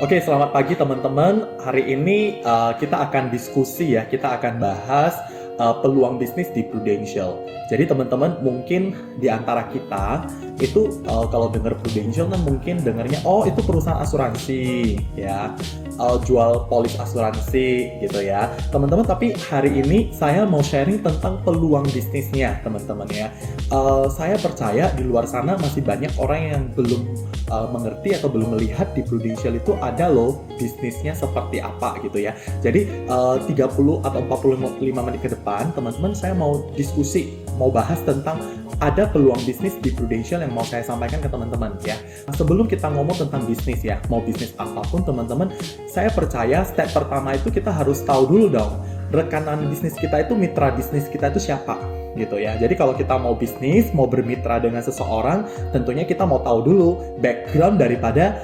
Oke, selamat pagi teman-teman. Hari ini kita akan diskusi ya, kita akan bahas peluang bisnis di Prudential. Jadi teman-teman mungkin di antara kita itu kalau dengar Prudential kan mungkin dengarnya oh itu perusahaan asuransi ya, jual polis asuransi gitu ya. Teman-teman tapi hari ini saya mau sharing tentang peluang bisnisnya teman-teman ya. Saya percaya di luar sana masih banyak orang yang belum mengerti atau belum melihat di Prudential itu ada loh bisnisnya seperti apa gitu ya. Jadi 30 atau 45 menit ke depan teman-teman saya mau diskusi, mau bahas tentang ada peluang bisnis di Prudential yang mau saya sampaikan ke teman-teman ya. Sebelum kita ngomong tentang bisnis ya, mau bisnis apapun teman-teman, saya percaya step pertama itu kita harus tahu dulu dong rekanan bisnis kita itu, mitra bisnis kita itu siapa gitu ya. Jadi kalau kita mau bisnis, mau bermitra dengan seseorang, tentunya kita mau tahu dulu background daripada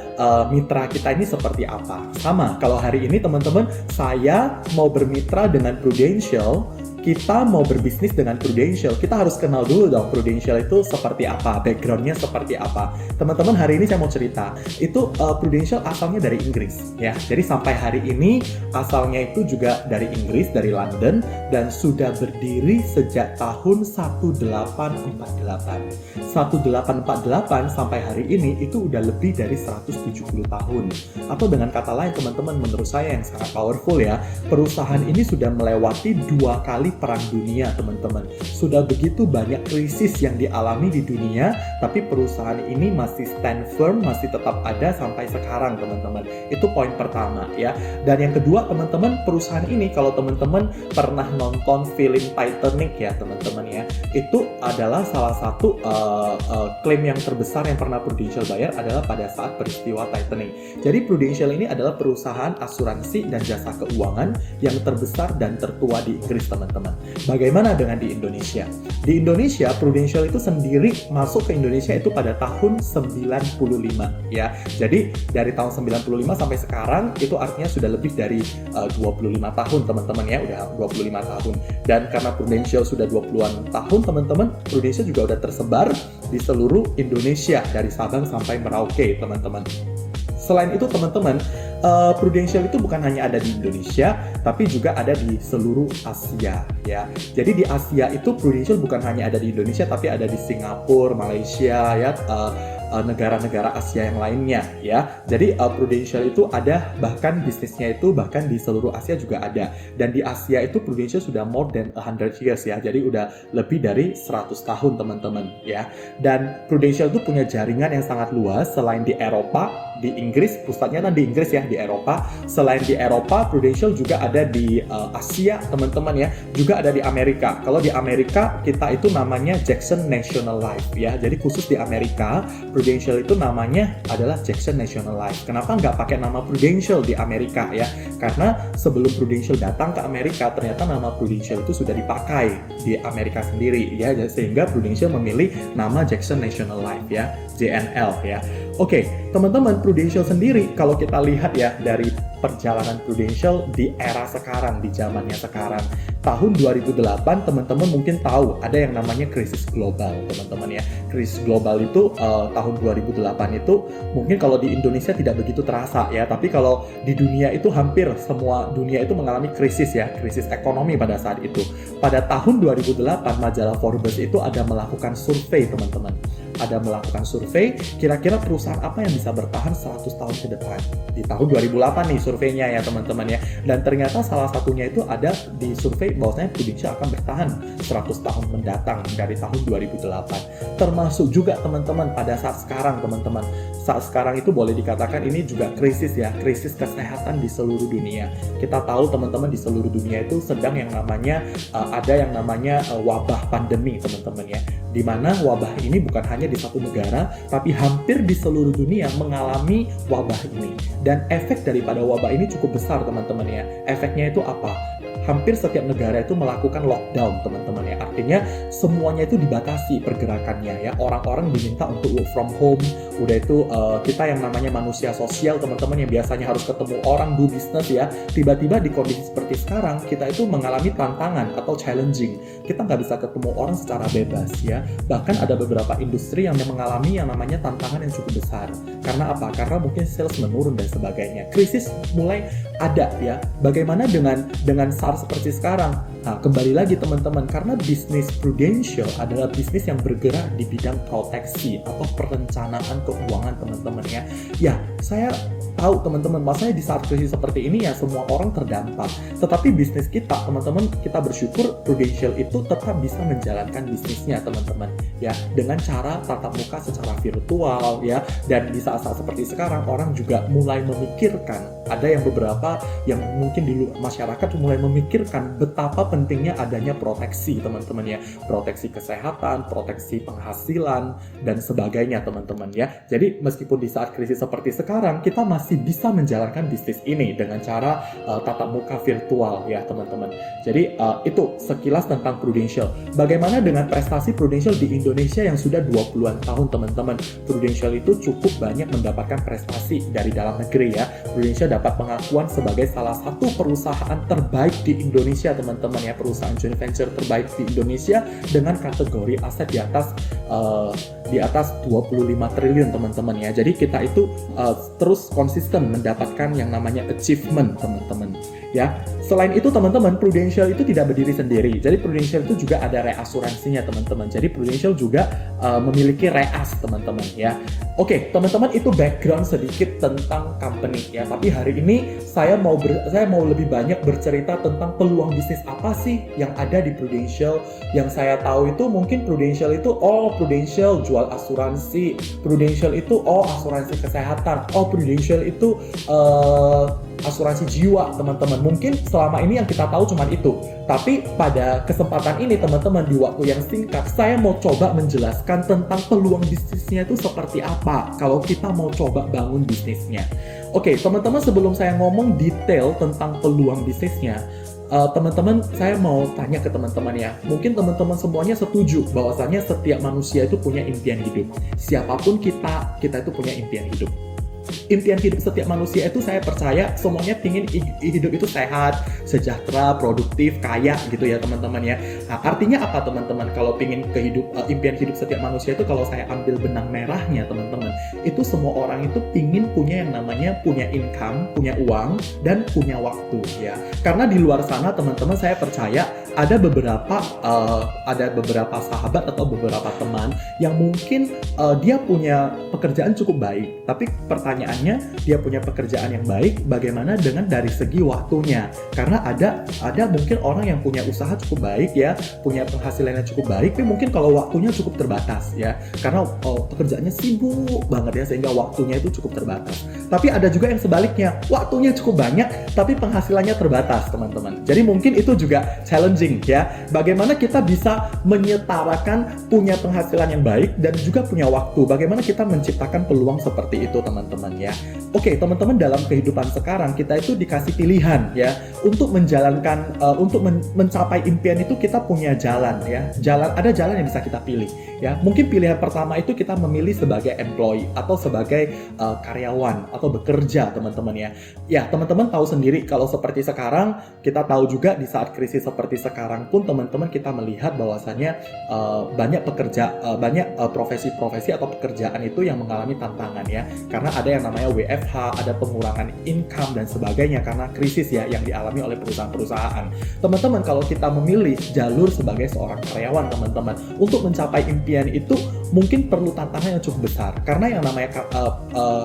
mitra kita ini seperti apa. Sama, kalau hari ini teman-teman, saya mau bermitra dengan Prudential, kita mau berbisnis dengan Prudential, kita harus kenal dulu dong Prudential itu seperti apa, backgroundnya seperti apa. Teman-teman, hari ini saya mau cerita, itu Prudential asalnya dari Inggris ya. Jadi sampai hari ini asalnya itu juga dari Inggris, dari London, dan sudah berdiri sejak tahun 1848. 1848 sampai hari ini itu udah lebih dari 170 tahun. Atau dengan kata lain teman-teman, menurut saya yang sangat powerful ya, perusahaan ini sudah melewati 2 kali perang dunia teman-teman. Sudah begitu banyak krisis yang dialami di dunia, tapi perusahaan ini masih stand firm, masih tetap ada sampai sekarang teman-teman. Itu poin pertama ya. Dan yang kedua teman-teman, perusahaan ini kalau teman-teman pernah nonton film Titanic ya teman-teman ya, itu adalah salah satu klaim yang terbesar yang pernah Prudential bayar adalah pada saat peristiwa Titanic. Jadi Prudential ini adalah perusahaan asuransi dan jasa keuangan yang terbesar dan tertua di Inggris teman-teman. Bagaimana dengan di Indonesia? Di Indonesia, Prudential itu sendiri masuk ke Indonesia itu pada tahun 95 ya. Jadi dari tahun 95 sampai sekarang itu artinya sudah lebih dari 25 tahun teman-teman ya, udah 25 tahun. Dan karena Prudential sudah 20-an tahun teman-teman, Prudential juga udah tersebar di seluruh Indonesia dari Sabang sampai Merauke teman-teman. Selain itu teman-teman, Prudential itu bukan hanya ada di Indonesia, tapi juga ada di seluruh Asia ya. Jadi di Asia itu Prudential bukan hanya ada di Indonesia, tapi ada di Singapura, Malaysia ya, negara-negara Asia yang lainnya ya. Jadi Prudential itu ada bahkan bisnisnya itu bahkan di seluruh Asia juga ada. Dan di Asia itu Prudential sudah more than 100 years ya. Jadi udah lebih dari 100 tahun teman-teman ya. Dan Prudential itu punya jaringan yang sangat luas selain di Eropa, di Inggris, pusatnya kan di Inggris ya, di Eropa. Selain di Eropa, Prudential juga ada di Asia teman-teman ya, juga ada di Amerika. Kalau di Amerika kita itu namanya Jackson National Life ya. Jadi khusus di Amerika, Prudential itu namanya adalah Jackson National Life. Kenapa nggak pakai nama Prudential di Amerika ya? Karena sebelum Prudential datang ke Amerika, ternyata nama Prudential itu sudah dipakai di Amerika sendiri ya, sehingga Prudential memilih nama Jackson National Life ya, JNL ya. Oke, teman-teman, Prudential sendiri kalau kita lihat ya dari perjalanan Prudential di era sekarang, di zamannya sekarang. Tahun 2008 teman-teman mungkin tahu ada yang namanya krisis global, teman-teman ya. Krisis global itu tahun 2008 itu mungkin kalau di Indonesia tidak begitu terasa ya, tapi kalau di dunia itu hampir semua dunia itu mengalami krisis ya, krisis ekonomi pada saat itu. Pada tahun 2008 majalah Forbes itu ada melakukan survei teman-teman. Ada melakukan survei, kira-kira perusahaan apa yang bisa bertahan 100 tahun ke depan. Di tahun 2008 nih surveinya ya teman-teman ya. Dan ternyata salah satunya itu ada di survei bahwasanya Prudential akan bertahan 100 tahun mendatang dari tahun 2008. Termasuk juga teman-teman pada saat sekarang teman-teman. Saat sekarang itu boleh dikatakan ini juga krisis ya, krisis kesehatan di seluruh dunia. Kita tahu teman-teman di seluruh dunia itu sedang yang namanya ada yang namanya wabah pandemi teman-teman ya. Di mana wabah ini bukan hanya di satu negara, tapi hampir di seluruh dunia mengalami wabah ini. Dan efek daripada wabah ini cukup besar teman-teman ya. Efeknya itu apa? hampir setiap negara itu melakukan lockdown, teman-teman ya. Artinya semuanya itu dibatasi pergerakannya ya. Orang-orang diminta untuk work from home. Udah itu kita yang namanya manusia sosial, teman-teman, yang biasanya harus ketemu orang, do business ya. Tiba-tiba di kondisi seperti sekarang, kita itu mengalami tantangan atau challenging. Kita nggak bisa ketemu orang secara bebas ya. Bahkan ada beberapa industri yang mengalami yang namanya tantangan yang cukup besar. Karena apa? Karena mungkin sales menurun dan sebagainya. Krisis mulai ada ya. Bagaimana dengan SARS seperti sekarang? Nah, kembali lagi teman-teman, karena bisnis Prudential adalah bisnis yang bergerak di bidang proteksi atau perencanaan keuangan, teman-teman ya. Ya, saya tahu teman-teman, maksudnya di saat krisis seperti ini ya semua orang terdampak. Tetapi bisnis kita, teman-teman, kita bersyukur Prudential itu tetap bisa menjalankan bisnisnya, teman-teman ya, dengan cara tatap muka secara virtual ya. Dan di saat-saat seperti sekarang orang juga mulai memikirkan, ada yang beberapa yang mungkin di masyarakat mulai memikirkan betapa pentingnya adanya proteksi, teman-teman ya, proteksi kesehatan, proteksi penghasilan dan sebagainya, teman-teman ya. Jadi meskipun di saat krisis seperti sekarang kita masih bisa menjalankan bisnis ini dengan cara tatap muka virtual ya, teman-teman. Jadi itu sekilas tentang Prudential. Bagaimana dengan prestasi Prudential di Indonesia yang sudah 20-an tahun, teman-teman? Prudential itu cukup banyak mendapatkan prestasi dari dalam negeri ya. Prudential dapat pengakuan sebagai salah satu perusahaan terbaik di Indonesia, teman-teman ya, perusahaan joint venture terbaik di Indonesia dengan kategori aset di atas 25 triliun, teman-teman ya. Jadi kita itu terus konsisten mendapatkan yang namanya achievement, teman-teman ya. Selain itu, teman-teman, Prudential itu tidak berdiri sendiri. Jadi Prudential itu juga ada reasuransinya, teman-teman. Jadi Prudential juga memiliki reas, teman-teman ya. Oke, teman-teman, itu background sedikit tentang company ya. Tapi hari ini saya mau lebih banyak bercerita tentang peluang bisnis apa sih yang ada di Prudential. Yang saya tahu itu mungkin Prudential itu Prudential jual asuransi, Prudential itu asuransi kesehatan, Prudential itu asuransi jiwa, teman-teman. Mungkin selama ini yang kita tahu cuma itu. Tapi pada kesempatan ini, teman-teman, di waktu yang singkat, saya mau coba menjelaskan tentang peluang bisnisnya itu seperti apa kalau kita mau coba bangun bisnisnya. Oke, teman-teman, sebelum saya ngomong detail tentang peluang bisnisnya, teman-teman, saya mau tanya ke teman-teman ya. Mungkin teman-teman semuanya setuju bahwasannya setiap manusia itu punya impian hidup. Siapapun kita itu punya impian hidup. Impian hidup setiap manusia itu saya percaya semuanya ingin hidup itu sehat, sejahtera, produktif, kaya gitu ya, teman-teman ya. Nah, artinya apa, teman-teman? Kalau ingin impian hidup setiap manusia itu, kalau saya ambil benang merahnya, teman-teman, itu semua orang itu ingin punya yang namanya punya income, punya uang, dan punya waktu ya. Karena di luar sana, teman-teman, saya percaya ada beberapa sahabat atau beberapa teman yang mungkin dia punya pekerjaan cukup baik, tapi pertanyaannya, dia punya pekerjaan yang baik, bagaimana dengan dari segi waktunya? Karena ada mungkin orang yang punya usaha cukup baik ya, punya penghasilan yang cukup baik, tapi mungkin kalau waktunya cukup terbatas ya, karena pekerjaannya sibuk banget ya, sehingga waktunya itu cukup terbatas. Tapi ada juga yang sebaliknya, waktunya cukup banyak, tapi penghasilannya terbatas, teman-teman. Jadi mungkin itu juga challenging ya, bagaimana kita bisa menyetarakan punya penghasilan yang baik dan juga punya waktu, bagaimana kita menciptakan peluang seperti itu, teman-teman ya. Oke, teman-teman, dalam kehidupan sekarang kita itu dikasih pilihan ya untuk menjalankan untuk mencapai impian itu. Kita punya jalan ya. Ada jalan yang bisa kita pilih ya. Mungkin pilihan pertama itu kita memilih sebagai employee atau sebagai karyawan atau bekerja, teman-teman ya. Ya, teman-teman tahu sendiri kalau seperti sekarang, kita tahu juga di saat krisis seperti sekarang pun, teman-teman, kita melihat bahwasannya banyak profesi-profesi atau pekerjaan itu yang mengalami tantangan ya. Karena ada yang namanya WFH, ada pengurangan income dan sebagainya karena krisis ya yang dialami oleh perusahaan-perusahaan. Teman-teman, kalau kita memilih jalur sebagai seorang karyawan, teman-teman, untuk mencapai impian itu mungkin perlu tantangan yang cukup besar. Karena yang namanya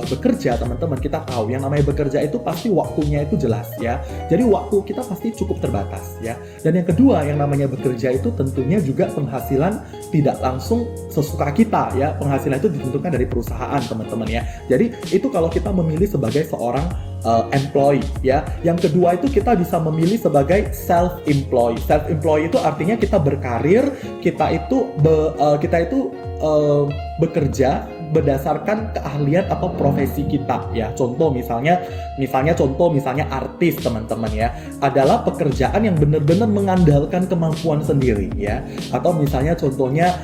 bekerja, teman-teman, kita tahu yang namanya bekerja itu pasti waktunya itu jelas ya. Jadi waktu kita pasti cukup terbatas ya. Dan yang kedua, yang namanya bekerja itu tentunya juga penghasilan tidak langsung sesuka kita ya. Penghasilan itu ditentukan dari perusahaan, teman-teman ya. Jadi itu kalau kita memilih sebagai seorang employee ya. Yang kedua itu kita bisa memilih sebagai self-employed. Self-employed itu artinya kita berkarir, kita itu bekerja berdasarkan keahlian atau profesi kita ya. Contoh misalnya artis teman-teman ya, adalah pekerjaan yang benar-benar mengandalkan kemampuan sendiri ya. Atau misalnya contohnya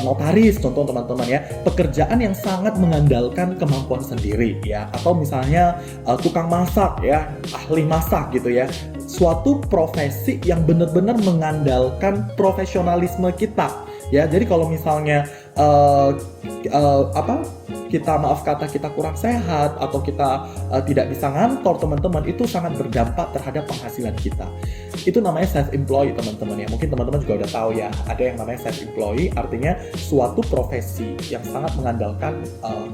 notaris, contoh teman-teman ya, pekerjaan yang sangat mengandalkan kemampuan sendiri ya. Atau misalnya tukang masak ya, ahli masak gitu ya. Suatu profesi yang benar-benar mengandalkan profesionalisme kita ya. Jadi kalau misalnya kita kurang sehat atau kita tidak bisa ngantor teman-teman, itu sangat berdampak terhadap penghasilan kita. Itu namanya self-employed teman-teman ya. Mungkin teman-teman juga udah tahu ya, ada yang namanya self-employed, artinya suatu profesi yang sangat mengandalkan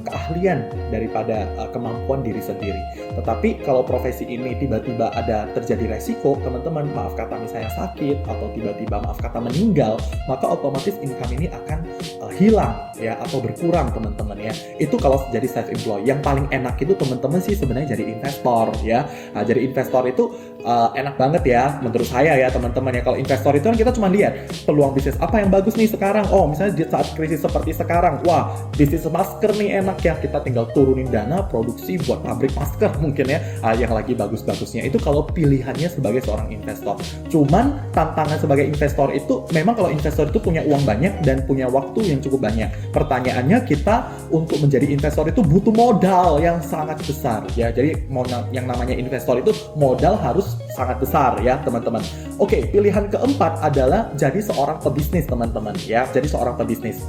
keahlian daripada kemampuan diri sendiri. Tetapi kalau profesi ini tiba-tiba ada terjadi resiko teman-teman, maaf kata misalnya sakit atau tiba-tiba maaf kata meninggal, maka otomatis income ini akan hilang ya, atau berkurang teman-teman ya. Itu kalau jadi self-employed. Yang paling enak itu teman-teman sih sebenarnya jadi investor ya. Nah, jadi investor itu enak banget ya menurut saya ya teman-teman ya. Kalau investor itu kan kita cuma lihat peluang bisnis apa yang bagus nih sekarang. Oh, misalnya di saat krisis seperti sekarang, wah bisnis masker nih enak ya, kita tinggal turunin dana produksi buat pabrik masker mungkin ya, yang lagi bagus-bagusnya. Itu kalau pilihannya sebagai seorang investor. Cuman tantangan sebagai investor itu memang kalau investor itu punya uang banyak dan punya waktu yang cukup banyak. Pertanyaannya, kita untuk menjadi investor itu butuh modal yang sangat besar ya. Jadi yang namanya investor itu modal harus sangat besar ya teman-teman. Oke, pilihan keempat adalah jadi seorang pebisnis teman-teman ya. Jadi seorang pebisnis.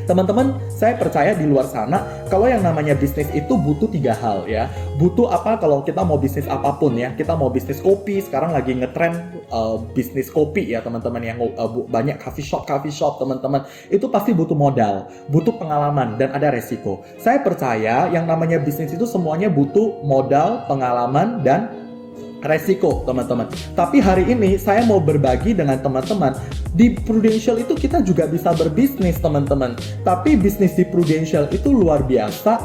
Teman-teman, saya percaya di luar sana kalau yang namanya bisnis itu butuh 3 hal ya. Butuh apa kalau kita mau bisnis apapun ya. Kita mau bisnis kopi, sekarang lagi ngetren bisnis kopi ya teman-teman, yang banyak coffee shop teman-teman. Itu pasti butuh modal, butuh pengalaman, dan ada resiko. Saya percaya yang namanya bisnis itu semuanya butuh modal, pengalaman, dan resiko teman-teman. Tapi hari ini saya mau berbagi dengan teman-teman, di Prudential itu kita juga bisa berbisnis teman-teman. Tapi bisnis di Prudential itu luar biasa.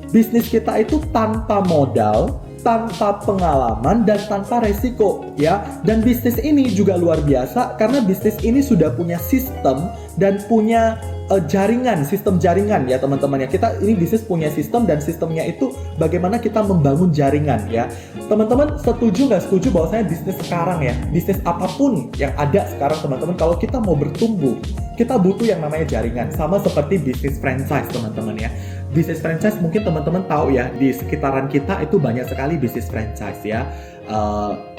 Bisnis kita itu tanpa modal, tanpa pengalaman, dan tanpa resiko ya. Dan bisnis ini juga luar biasa karena bisnis ini sudah punya sistem dan punya sistem jaringan ya teman-teman ya. Kita ini bisnis punya sistem, dan sistemnya itu bagaimana kita membangun jaringan ya. Teman-teman setuju nggak setuju bahwasanya bisnis sekarang ya, bisnis apapun yang ada sekarang teman-teman, kalau kita mau bertumbuh, kita butuh yang namanya jaringan. Sama seperti bisnis franchise teman-teman ya. Bisnis franchise mungkin teman-teman tahu ya, di sekitaran kita itu banyak sekali bisnis franchise ya.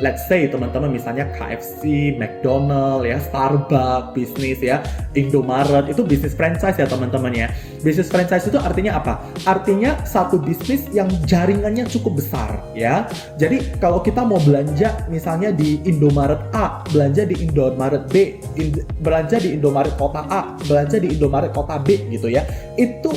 Let's say teman-teman misalnya KFC, McDonald ya, Starbucks bisnis ya, Indomaret, itu bisnis franchise ya teman-teman ya. Bisnis franchise itu artinya apa? Artinya satu bisnis yang jaringannya cukup besar ya. Jadi kalau kita mau belanja misalnya di Indomaret A, belanja di Indomaret B, belanja di Indomaret kota A, belanja di Indomaret kota B gitu ya. Itu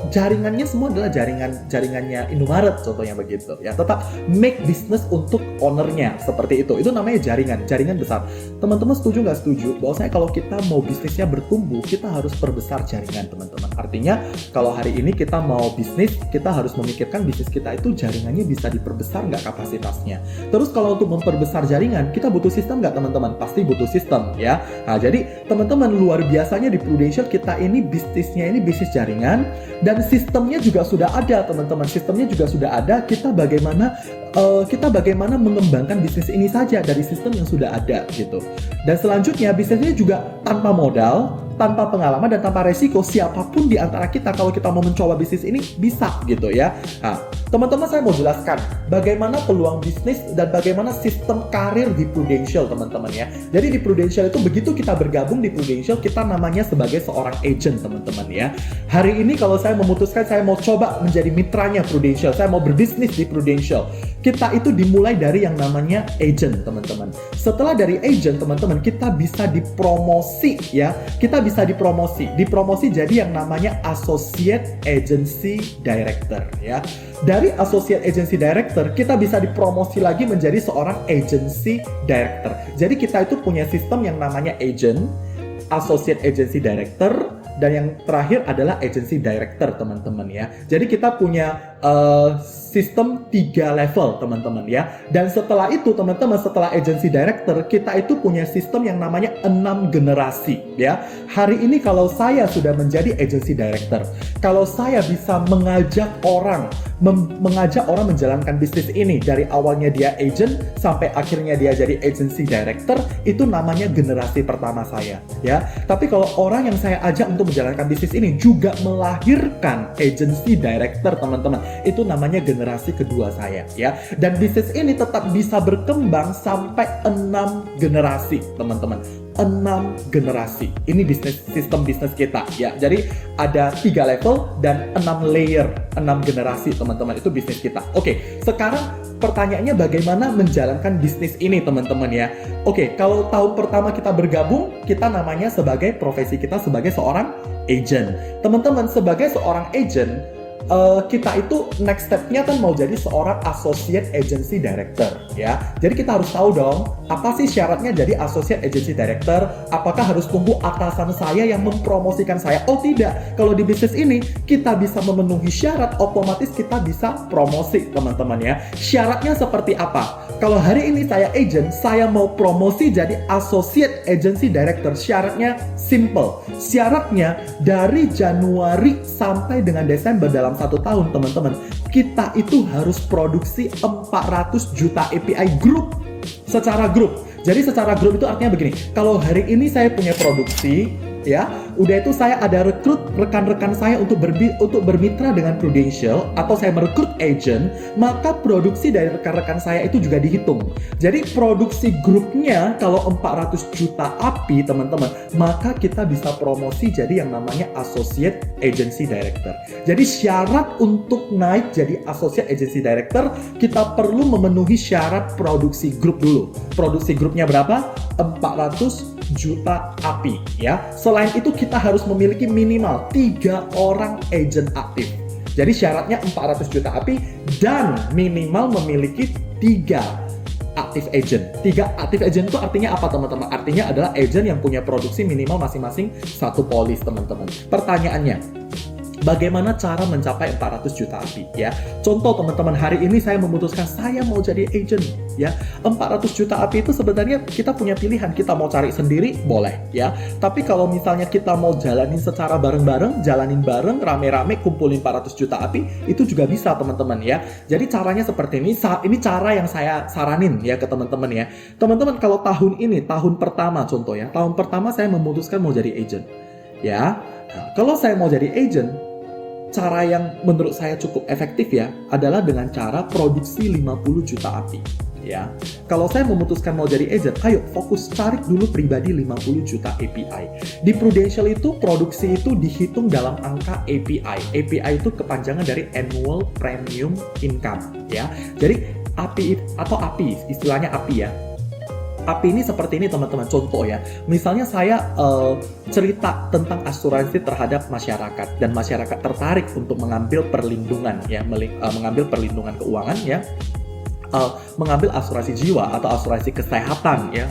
jaringannya semua adalah jaringannya Indomaret contohnya begitu ya. Tetap make business untuk ownernya seperti itu namanya jaringan besar. Teman-teman setuju nggak setuju bahwasanya kalau kita mau bisnisnya bertumbuh, kita harus perbesar jaringan teman-teman. Artinya kalau hari ini kita mau bisnis, kita harus memikirkan bisnis kita itu jaringannya bisa diperbesar nggak kapasitasnya. Terus kalau untuk memperbesar jaringan, kita butuh sistem nggak teman-teman? Pasti butuh sistem ya. Nah, jadi teman-teman luar biasanya di Prudential kita ini bisnisnya ini bisnis jaringan, dan sistemnya juga sudah ada teman-teman. Sistemnya juga sudah ada. Kita bagaimana mengembangkan bisnis ini saja dari sistem yang sudah ada gitu. Dan selanjutnya bisnisnya juga tanpa modal, tanpa pengalaman, dan tanpa resiko. Siapapun di antara kita kalau kita mau mencoba bisnis ini bisa gitu ya. Nah, teman-teman saya mau jelaskan bagaimana peluang bisnis dan bagaimana sistem karir di Prudential teman-teman ya. Jadi di Prudential itu begitu kita bergabung di Prudential, kita namanya sebagai seorang agent teman-teman ya. Hari ini kalau saya memutuskan saya mau coba menjadi mitranya Prudential, saya mau berbisnis di Prudential, kita itu dimulai dari yang namanya agent teman-teman. Setelah dari agent teman-teman, kita bisa dipromosi ya. Kita bisa dipromosi jadi yang namanya Associate Agency Director ya. Dari Associate Agency Director, kita bisa dipromosi lagi menjadi seorang Agency Director. Jadi kita itu punya sistem yang namanya agent, Associate Agency Director, dan yang terakhir adalah Agency Director teman-teman ya. Jadi kita punya sistem 3 level teman-teman ya. Dan setelah itu teman-teman, setelah agency director, kita itu punya sistem yang namanya 6 generasi ya. Hari ini kalau saya sudah menjadi agency director, kalau saya bisa mengajak orang menjalankan bisnis ini dari awalnya dia agent sampai akhirnya dia jadi agency director, itu namanya generasi pertama saya ya. Tapi kalau orang yang saya ajak untuk menjalankan bisnis ini juga melahirkan agency director teman-teman, itu namanya generasi kedua saya ya. Dan bisnis ini tetap bisa berkembang sampai 6 generasi teman-teman. 6 generasi. Ini sistem bisnis kita ya. Jadi ada 3 level dan 6 layer, 6 generasi teman-teman. Itu bisnis kita. Oke, sekarang pertanyaannya bagaimana menjalankan bisnis ini teman-teman ya. Oke, kalau tahun pertama kita bergabung, kita namanya sebagai profesi kita sebagai seorang agent. Teman-teman, sebagai seorang agent, kita itu next step-nya kan mau jadi seorang associate agency director ya. Jadi kita harus tahu dong, apa sih syaratnya jadi associate agency director? Apakah harus tunggu atasan saya yang mempromosikan saya? Oh tidak, kalau di bisnis ini kita bisa memenuhi syarat, otomatis kita bisa promosi teman-teman ya. Syaratnya seperti apa? Kalau hari ini saya agent, saya mau promosi jadi associate agency director, syaratnya simple. Syaratnya dari Januari sampai dengan Desember dalam 1 tahun teman-teman, kita itu harus produksi 400 juta API grup secara grup. Jadi secara grup itu artinya begini, kalau hari ini saya punya produksi ya, udah itu saya ada rekrut rekan-rekan saya untuk bermitra dengan Prudential atau saya merekrut agent, maka produksi dari rekan-rekan saya itu juga dihitung. Jadi produksi grupnya kalau 400 juta API teman-teman, maka kita bisa promosi jadi yang namanya associate agency director. Jadi syarat untuk naik jadi associate agency director, kita perlu memenuhi syarat produksi grup dulu. Produksi grupnya berapa? 400 juta API ya. Selain itu kita harus memiliki minimal 3 orang agent aktif. Jadi syaratnya 400 juta API dan minimal memiliki 3 aktif agent. 3 aktif agent itu artinya apa teman-teman? Artinya adalah agent yang punya produksi minimal masing-masing 1 polis teman-teman. Pertanyaannya, bagaimana cara mencapai 400 juta API ya? Contoh teman-teman, hari ini saya memutuskan saya mau jadi agent ya. 400 juta API itu sebenarnya kita punya pilihan, kita mau cari sendiri boleh ya. Tapi kalau misalnya kita mau jalanin secara bareng-bareng, jalanin bareng, rame-rame, kumpulin 400 juta API, itu juga bisa teman-teman ya. Jadi caranya seperti ini, ini cara yang saya saranin ya ke teman-teman ya. Teman-teman, kalau tahun ini, tahun pertama contoh ya, tahun pertama saya memutuskan mau jadi agent ya. Nah, kalau saya mau jadi agent, cara yang menurut saya cukup efektif ya adalah dengan cara produksi 50 juta API ya. Kalau saya memutuskan mau jadi agent, ayo fokus cari dulu pribadi 50 juta API. Di Prudential itu produksi itu dihitung dalam angka API. API itu kepanjangan dari Annual Premium Income ya. Jadi API atau API, istilahnya API ya. API ini seperti ini teman-teman, contoh ya. Misalnya saya cerita tentang asuransi terhadap masyarakat dan masyarakat tertarik untuk mengambil perlindungan ya, mengambil perlindungan keuangan ya. Mengambil asuransi jiwa atau asuransi kesehatan ya,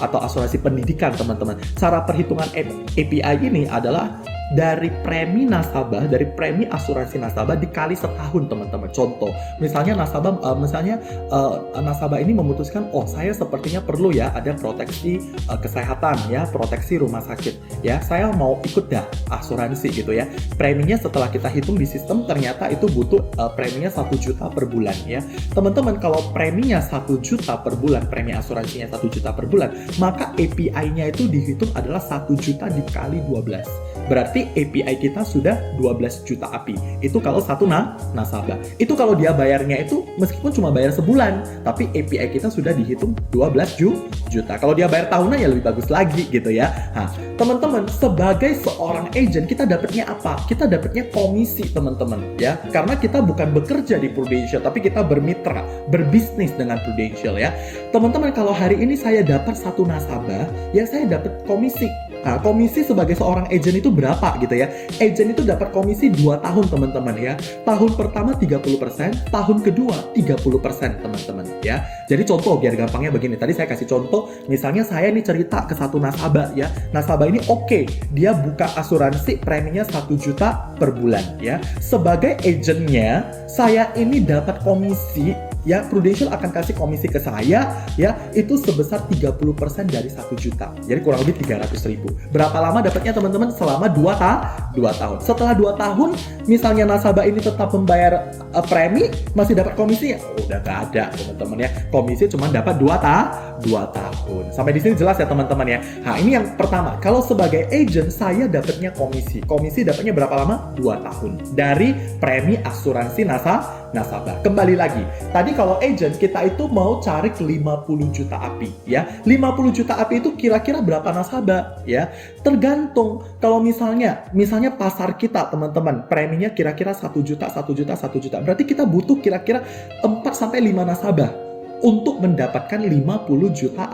atau asuransi pendidikan teman-teman. Cara perhitungan API ini adalah dari premi nasabah, dari premi asuransi nasabah dikali setahun teman-teman. Contoh, misalnya nasabah ini memutuskan, oh saya sepertinya perlu ya ada proteksi kesehatan ya, proteksi rumah sakit ya, saya mau ikut dah asuransi gitu ya. Preminya setelah kita hitung di sistem ternyata itu butuh preminya 1 juta per bulan ya. Teman-teman, kalau preminya 1 juta per bulan, premi asuransinya 1 juta per bulan, maka API-nya itu dihitung adalah 1 juta dikali 12. Berarti API kita sudah 12 juta API. Itu kalau satu nasabah. Itu kalau dia bayarnya itu meskipun cuma bayar sebulan, tapi API kita sudah dihitung 12 juta. Kalau dia bayar tahunan ya lebih bagus lagi gitu ya. Nah, teman-teman, sebagai seorang agent kita dapatnya apa? Kita dapatnya komisi teman-teman ya. Karena kita bukan bekerja di Prudential, tapi kita bermitra, berbisnis dengan Prudential ya. Teman-teman, kalau hari ini saya dapat 1 nasabah, ya saya dapat komisi Nah, komisi sebagai seorang agent itu berapa gitu ya? Agent itu dapat komisi 2 tahun teman-teman ya. Tahun pertama 30%, tahun kedua 30% teman-teman ya. Jadi contoh biar gampangnya begini. Tadi saya kasih contoh, misalnya saya nih cerita ke satu nasabah ya. Nasabah ini oke, dia buka asuransi preminya 1 juta per bulan ya. Sebagai agentnya, saya ini dapat komisi ya, Prudential akan kasih komisi ke saya ya, itu sebesar 30% dari 1 juta. Jadi kurang lebih 300.000. Berapa lama dapatnya teman-teman? Selama 2 tahun. Setelah 2 tahun, misalnya nasabah ini tetap membayar premi, masih dapat komisi ya? Udah gak ada teman-teman ya. Komisi cuma dapat 2 tahun. Sampai di sini jelas ya teman-teman ya. Nah, ini yang pertama. Kalau sebagai agent, saya dapatnya komisi. Komisi dapatnya berapa lama? 2 tahun. Dari premi asuransi nasabah. Kembali lagi, tadi kalau agent kita itu mau cari 50 juta API ya. 50 juta API itu kira-kira berapa nasabah ya? Tergantung. Kalau misalnya pasar kita teman-teman, preminya kira-kira 1 juta. Berarti kita butuh kira-kira 4 sampai 5 nasabah untuk mendapatkan 50 juta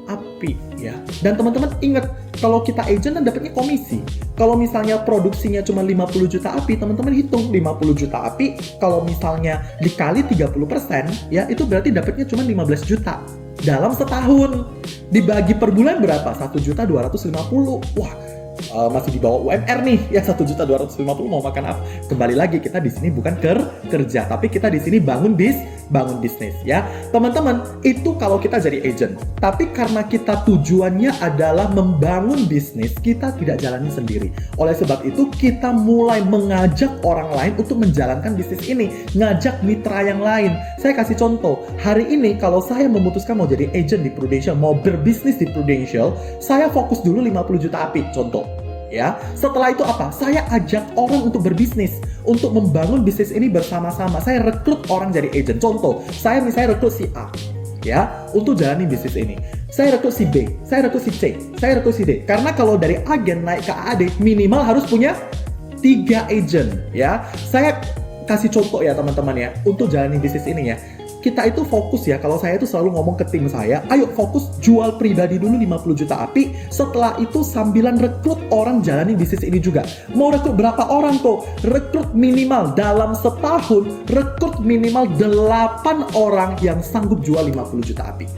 API ya. Dan teman-teman ingat, kalau kita agent kan dapatnya komisi. Kalau misalnya produksinya cuma 50 juta API, teman-teman hitung 50 juta API kalau misalnya dikali 30% ya, itu berarti dapatnya cuma 15 juta dalam setahun. Dibagi per bulan berapa? 1.250.000. Wah, masih di bawah UMR nih ya. 1.250.000 mau makan apa? Kembali lagi, kita di sini bukan kerja, tapi kita di sini bangun bisnis ya. Teman-teman, itu kalau kita jadi agent. Tapi karena kita tujuannya adalah membangun bisnis, kita tidak jalani sendiri. Oleh sebab itu, kita mulai mengajak orang lain untuk menjalankan bisnis ini, ngajak mitra yang lain. Saya kasih contoh, hari ini kalau saya memutuskan mau jadi agent di Prudential, mau berbisnis di Prudential, saya fokus dulu 50 juta API, contoh. Ya, setelah itu apa? Saya ajak orang untuk berbisnis, untuk membangun bisnis ini bersama-sama. Saya rekrut orang jadi agent. Contoh, saya misalnya rekrut si A, ya, untuk jalani bisnis ini. Saya rekrut si B, saya rekrut si C, saya rekrut si D. Karena kalau dari agen naik ke AD, minimal harus punya 3 agent, ya. Saya kasih contoh ya teman-teman ya, untuk jalani bisnis ini ya. Kita itu fokus ya, kalau saya itu selalu ngomong ke tim saya, ayo fokus jual pribadi dulu 50 juta API, setelah itu sambilan rekrut orang jalani bisnis ini juga. Mau rekrut berapa orang tuh? Rekrut minimal dalam setahun, rekrut minimal 8 orang yang sanggup jual 50 juta API.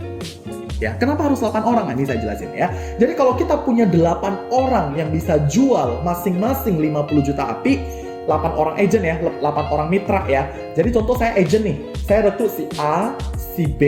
Ya, kenapa harus 8 orang? Nah, ini saya jelasin ya. Jadi kalau kita punya 8 orang yang bisa jual masing-masing 50 juta API, 8 orang agent ya, 8 orang mitra ya. Jadi contoh saya agent nih, saya rekrut si A, si B,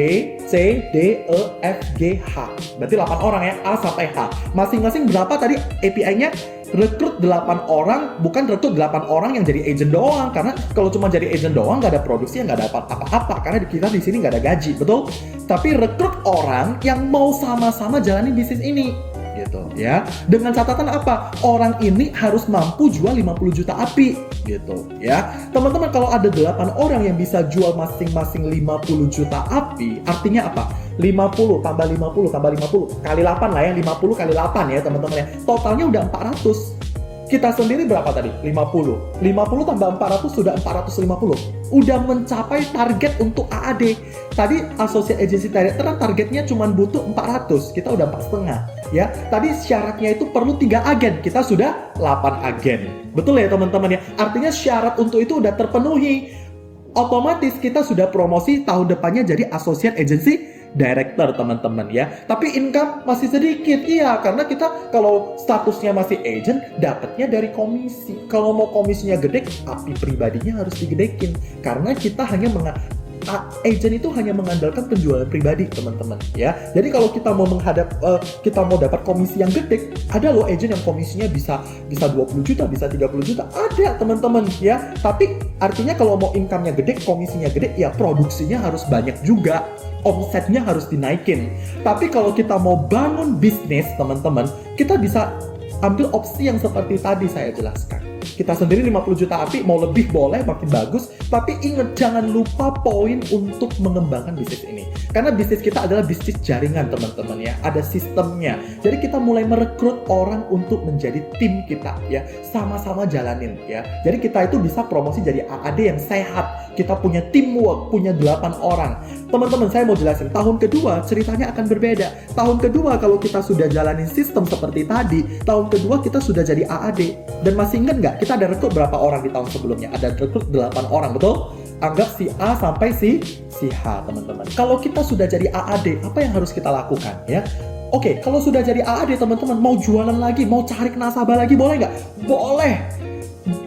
C, D, E, F, G, H. Berarti 8 orang ya, A sampai H. Masing-masing berapa tadi API-nya? Rekrut 8 orang, bukan rekrut 8 orang yang jadi agent doang. Karena kalau cuma jadi agent doang, nggak ada produksi, nggak dapat apa-apa. Karena kita di sini nggak ada gaji, betul? Tapi rekrut orang yang mau sama-sama jalani bisnis ini. Gitu ya. Dengan catatan apa? Orang ini harus mampu jual 50 juta API gitu ya. Teman-teman, kalau ada 8 orang yang bisa jual masing-masing 50 juta API, artinya apa? 50 tambah 50 tambah 50 kali 8 lah ya, 50 kali 8 ya teman-teman ya. Totalnya udah 400. Kita sendiri berapa tadi? 50 tambah 400 sudah 450. Udah mencapai target untuk AAD. Tadi Associate Agency Director targetnya cuma butuh 400. Kita udah 4,5 ya. Tadi syaratnya itu perlu 3 agen. Kita sudah 8 agen. Betul ya teman-teman ya? Artinya syarat untuk itu udah terpenuhi. Otomatis kita sudah promosi tahun depannya jadi Associate Agency Director teman-teman ya. Tapi income masih sedikit. Iya, karena kita kalau statusnya masih agent, dapatnya dari komisi. Kalau mau komisinya gede, API pribadinya harus digedekin. Karena kita hanya agent itu hanya mengandalkan penjualan pribadi teman-teman ya. Jadi kalau kita mau kita mau dapat komisi yang gede, ada loh agent yang komisinya bisa 20 juta, bisa 30 juta. Ada teman-teman ya. Tapi artinya kalau mau income-nya gede, komisinya gede, ya produksinya harus banyak juga. Omsetnya harus dinaikin. Tapi kalau kita mau bangun bisnis teman-teman, kita bisa ambil opsi yang seperti tadi saya jelaskan. kita sendiri 50 juta API, mau lebih boleh, makin bagus. Tapi ingat, jangan lupa poin untuk mengembangkan bisnis ini. Karena bisnis kita adalah bisnis jaringan teman-teman ya, ada sistemnya. Jadi kita mulai merekrut orang untuk menjadi tim kita ya, sama-sama jalanin ya. Jadi kita itu bisa promosi jadi AAD yang sehat. Kita punya teamwork, punya 8 orang. Teman-teman, saya mau jelasin, tahun kedua ceritanya akan berbeda. Tahun kedua kalau kita sudah jalanin sistem seperti tadi, tahun kedua kita sudah jadi AAD. Dan masih ingat nggak, kita ada rekrut berapa orang di tahun sebelumnya? Ada rekrut 8 orang, betul? Anggap si A sampai si H, teman-teman. Kalau kita sudah jadi AAD, apa yang harus kita lakukan ya? Oke, kalau sudah jadi AAD, teman-teman, mau jualan lagi, mau cari nasabah lagi, boleh nggak? Boleh.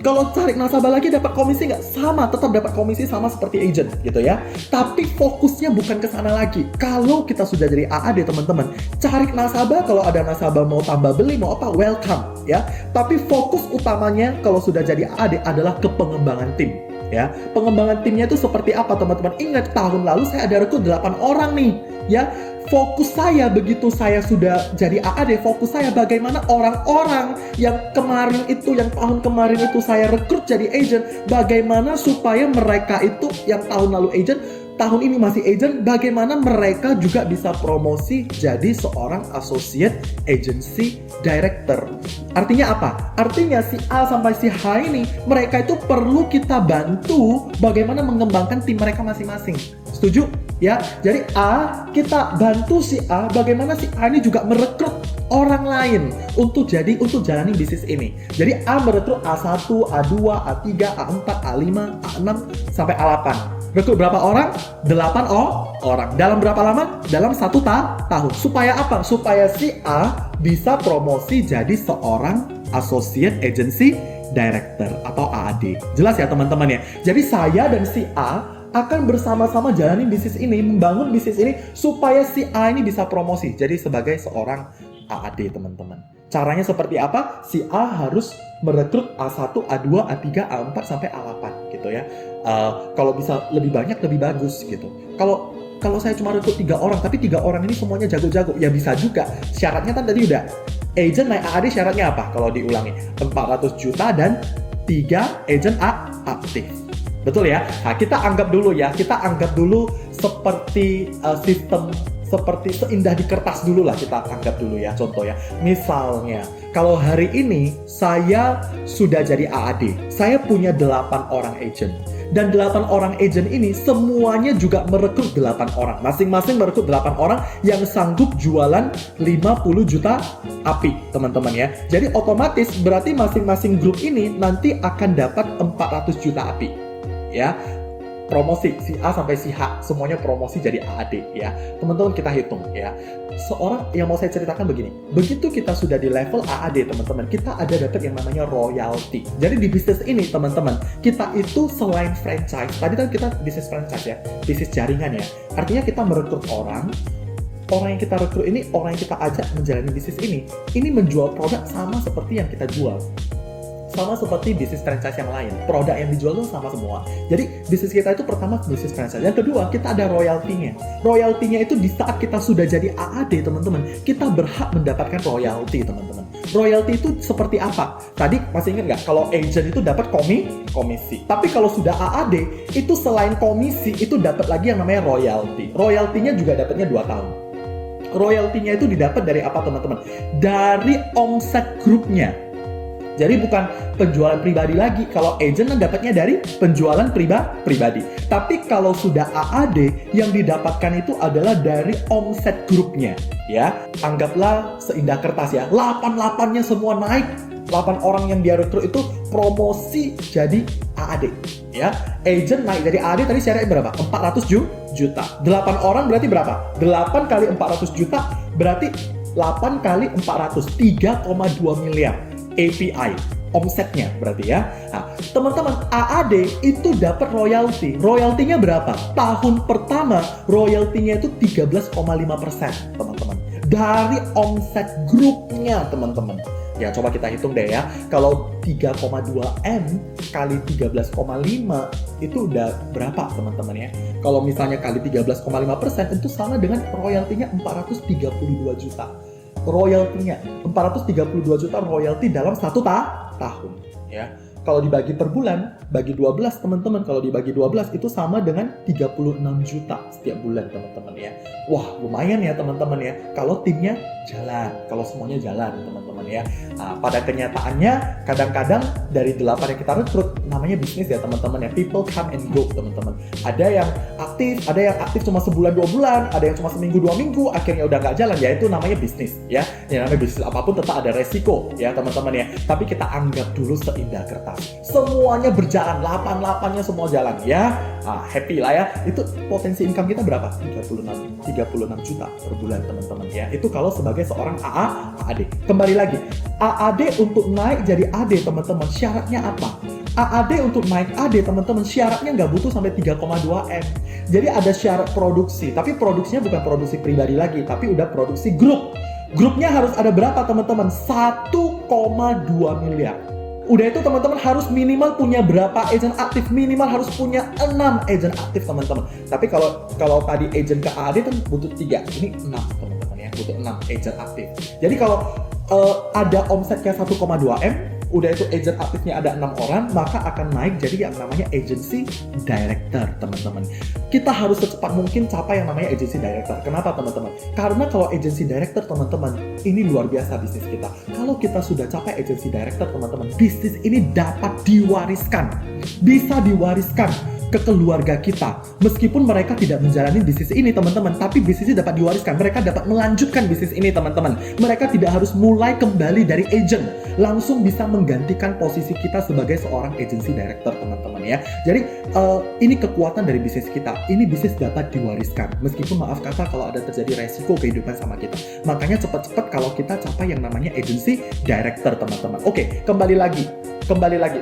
Kalau cari nasabah lagi dapat komisi nggak? Sama, tetap dapat komisi sama seperti agent gitu ya. Tapi fokusnya bukan ke sana lagi. Kalau kita sudah jadi AAD, teman-teman, cari nasabah, kalau ada nasabah mau tambah beli, mau apa, welcome ya. Tapi fokus utamanya kalau sudah jadi AAD adalah ke pengembangan tim ya. Pengembangan timnya itu seperti apa, teman-teman? Ingat, tahun lalu saya ada rekrut 8 orang nih ya. Fokus saya begitu saya sudah jadi AAD, fokus saya bagaimana orang-orang yang kemarin itu, yang tahun kemarin itu saya rekrut jadi agent, bagaimana supaya mereka itu yang tahun lalu agent, tahun ini masih agent, bagaimana mereka juga bisa promosi jadi seorang associate agency director. Artinya apa? Artinya si A sampai si H ini, mereka itu perlu kita bantu bagaimana mengembangkan tim mereka masing-masing. Setuju? Ya, jadi A, kita bantu si A bagaimana si A ini juga merekrut orang lain untuk jalani bisnis ini. Jadi A merekrut A1, A2, A3, A4, A5, A6 sampai A8. Rekrut berapa orang? 8 orang. Dalam berapa lama? Dalam 1 tahun. Supaya apa? Supaya si A bisa promosi jadi seorang associate agency director atau AAD. Jelas ya teman-teman ya. Jadi saya dan si A akan bersama-sama jalani bisnis ini, membangun bisnis ini supaya si A ini bisa promosi jadi sebagai seorang AAD, teman-teman. Caranya seperti apa? Si A harus merekrut A1, A2, A3, A4 sampai A8 gitu ya. Kalau bisa lebih banyak lebih bagus gitu. Kalau saya cuma rekrut 3 orang, tapi 3 orang ini semuanya jago-jago, ya bisa juga. Syaratnya kan tadi udah, agent naik AAD syaratnya apa? Kalau diulangi, 400 juta dan 3 agent aktif. Betul ya? Nah, kita anggap dulu seperti sistem, seperti seindah di kertas dulu lah, kita anggap dulu ya, contoh ya. Misalnya, kalau hari ini saya sudah jadi AAD, saya punya 8 orang agent. Dan 8 orang agent ini semuanya juga merekrut 8 orang. Masing-masing merekrut 8 orang yang sanggup jualan 50 juta API, teman-teman ya. Jadi otomatis berarti masing-masing grup ini nanti akan dapat 400 juta API. Ya, promosi si A sampai si H semuanya promosi jadi AAD ya. Teman-teman, kita hitung ya. Seorang yang mau saya ceritakan begini, begitu kita sudah di level AAD, teman-teman, kita ada dapat yang namanya royalty. Jadi di bisnis ini, teman-teman, kita itu selain franchise, tadi kan kita bisnis franchise ya, bisnis jaringan ya. Artinya kita merekrut orang yang kita rekrut ini, orang yang kita ajak menjalani bisnis ini menjual produk sama seperti yang kita jual. Sama seperti bisnis franchise yang lain, produk yang dijual itu sama semua. Jadi bisnis kita itu pertama bisnis franchise, yang kedua kita ada royaltinya. Royaltinya itu di saat kita sudah jadi AAD, teman-teman, kita berhak mendapatkan royalti, teman-teman. Royalti itu seperti apa? Tadi masih ingat nggak? Kalau agent itu dapat komisi. Tapi kalau sudah AAD, itu selain komisi itu dapat lagi yang namanya royalti. Royaltinya juga dapatnya 2 tahun. Royaltinya itu didapat dari apa, teman-teman? Dari omset grupnya. Jadi bukan penjualan pribadi lagi. Kalau agent kan dapatnya dari penjualan pribadi. Tapi kalau sudah AAD, yang didapatkan itu adalah dari omset grupnya. Ya, anggaplah seindah kertas ya. 8-8-nya semua naik. 8 orang yang dia rekrut itu promosi jadi AAD. Ya, agent naik dari AAD tadi syaratnya berapa? 400 juta. 8 orang berarti berapa? 8 kali 400 juta berarti 8 kali 400, 3,2 miliar. API, omsetnya berarti ya. Nah, teman-teman, AAD itu dapat royalti. Royaltinya berapa? Tahun pertama royaltinya itu 13,5%, teman-teman. Dari omset grupnya, teman-teman. Ya, coba kita hitung deh ya. Kalau 3,2 M kali 13,5 itu udah berapa, teman-teman ya? Kalau misalnya kali 13,5% itu sama dengan royaltinya 432 juta. Royaltinya 432 juta royalti dalam 1 tahun ya. Kalau dibagi per bulan, bagi 12 teman-teman, kalau dibagi 12 itu sama dengan 36 juta setiap bulan teman-teman ya. Wah, lumayan ya teman-teman ya. Kalau timnya jalan, kalau semuanya jalan teman-teman ya. Nah, pada kenyataannya kadang-kadang dari 8 yang kita rekrut, namanya bisnis ya teman-teman ya. People come and go teman-teman. Ada yang aktif cuma sebulan 2 bulan, ada yang cuma seminggu 2 minggu, akhirnya udah nggak jalan, ya itu namanya bisnis ya. Yang namanya bisnis apapun tetap ada resiko ya teman-teman ya. Tapi kita anggap dulu seindah kertas. Semuanya berjalan, 8-8-nya semua jalan ya. Happy lah ya. Itu potensi income kita berapa? 36 juta per bulan teman-teman ya. Itu kalau sebagai seorang AAD. Kembali lagi, AAD untuk naik jadi AD teman-teman, syaratnya apa? AAD untuk naik AD teman-teman, syaratnya nggak butuh sampai 3,2 M. Jadi ada syarat produksi, tapi produksinya bukan produksi pribadi lagi, tapi udah produksi grup. Grupnya harus ada berapa teman-teman? 1,2 miliar. Udah itu teman-teman harus minimal punya berapa agent aktif? Minimal harus punya 6 agent aktif teman-teman. Tapi kalau tadi agent ke AAD kan butuh 3, ini 6 teman-teman ya, butuh 6 agent aktif. Jadi kalau ada omsetnya 1,2 M, udah itu agent aktifnya ada 6 orang, maka akan naik jadi yang namanya agency director teman-teman. Kita harus secepat mungkin capai yang namanya agency director. Kenapa teman-teman? Karena kalau agency director teman-teman, ini luar biasa bisnis kita. Kalau kita sudah capai agency director teman-teman, bisnis ini dapat diwariskan. Bisa diwariskan ke keluarga kita. Meskipun mereka tidak menjalani bisnis ini teman-teman, tapi bisnisnya dapat diwariskan. Mereka dapat melanjutkan bisnis ini teman-teman. Mereka tidak harus mulai kembali dari agent, langsung bisa menggantikan posisi kita sebagai seorang agency director teman-teman ya. Jadi ini kekuatan dari bisnis kita. Ini bisnis dapat diwariskan. Meskipun maaf kata kalau ada terjadi resiko kehidupan sama kita. Makanya cepat-cepat kalau kita capai yang namanya agency director teman-teman. Oke, kembali lagi.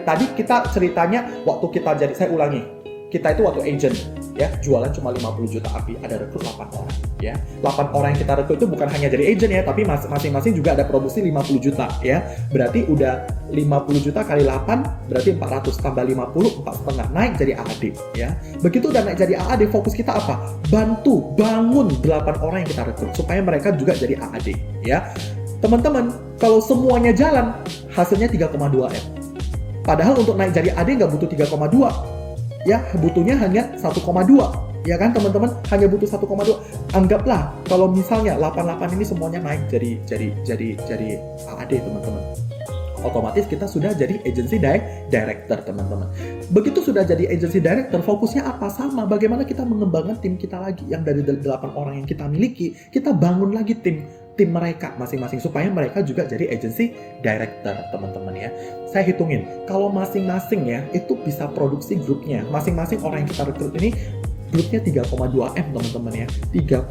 Tadi kita ceritanya waktu kita jadi, saya ulangi. Kita itu waktu agent ya, jualan cuma 50 juta api, ada rekrut 8 orang ya. 8 orang yang kita rekrut itu bukan hanya jadi agent ya, tapi masing-masing juga ada produksi 50 juta ya. Berarti udah 50 juta kali 8 berarti 400, tambah 50, 4,5 naik jadi AAD ya. Begitu udah naik jadi AAD, fokus kita apa? Bangun 8 orang yang kita rekrut supaya mereka juga jadi AAD ya. Teman-teman, kalau semuanya jalan, hasilnya 3,2 M. Padahal untuk naik jadi AAD nggak butuh 3,2 ya, butuhnya hanya 1,2 ya kan teman-teman, hanya butuh 1,2. Anggaplah kalau misalnya 88 ini semuanya naik jadi AAD teman-teman, otomatis kita sudah jadi agency director teman-teman. Begitu sudah jadi agency director, fokusnya apa? Sama, bagaimana kita mengembangkan tim kita lagi yang dari 8 orang yang kita miliki, kita bangun lagi tim mereka masing-masing supaya mereka juga jadi agency director teman-teman ya. Saya hitungin, kalau masing-masing ya itu bisa produksi grupnya, masing-masing orang yang kita rekrut ini grupnya 3,2 M teman-teman ya. 3,2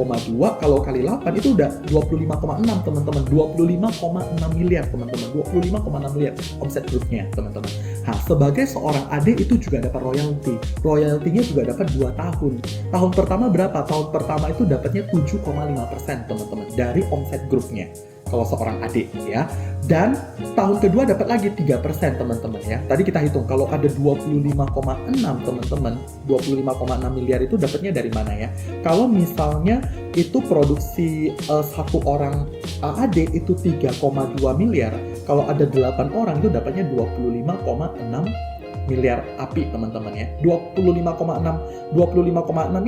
kalau kali 8 itu udah 25,6 teman-teman. 25,6 miliar teman-teman. 25,6 miliar omset grupnya teman-teman. Nah, sebagai seorang AD itu juga dapat royalti. Royaltinya juga dapat 2 tahun. Tahun pertama berapa? Tahun pertama itu dapatnya 7,5% teman-teman dari omset grupnya. Kalau seorang adik ya. Dan tahun kedua dapat lagi 3% teman-teman ya. Tadi kita hitung kalau ada 25,6 teman-teman, 25,6 miliar itu dapatnya dari mana ya? Kalau misalnya itu produksi satu orang AAD itu 3,2 miliar, kalau ada 8 orang itu dapatnya 25,6 miliar api teman-teman ya. 25,6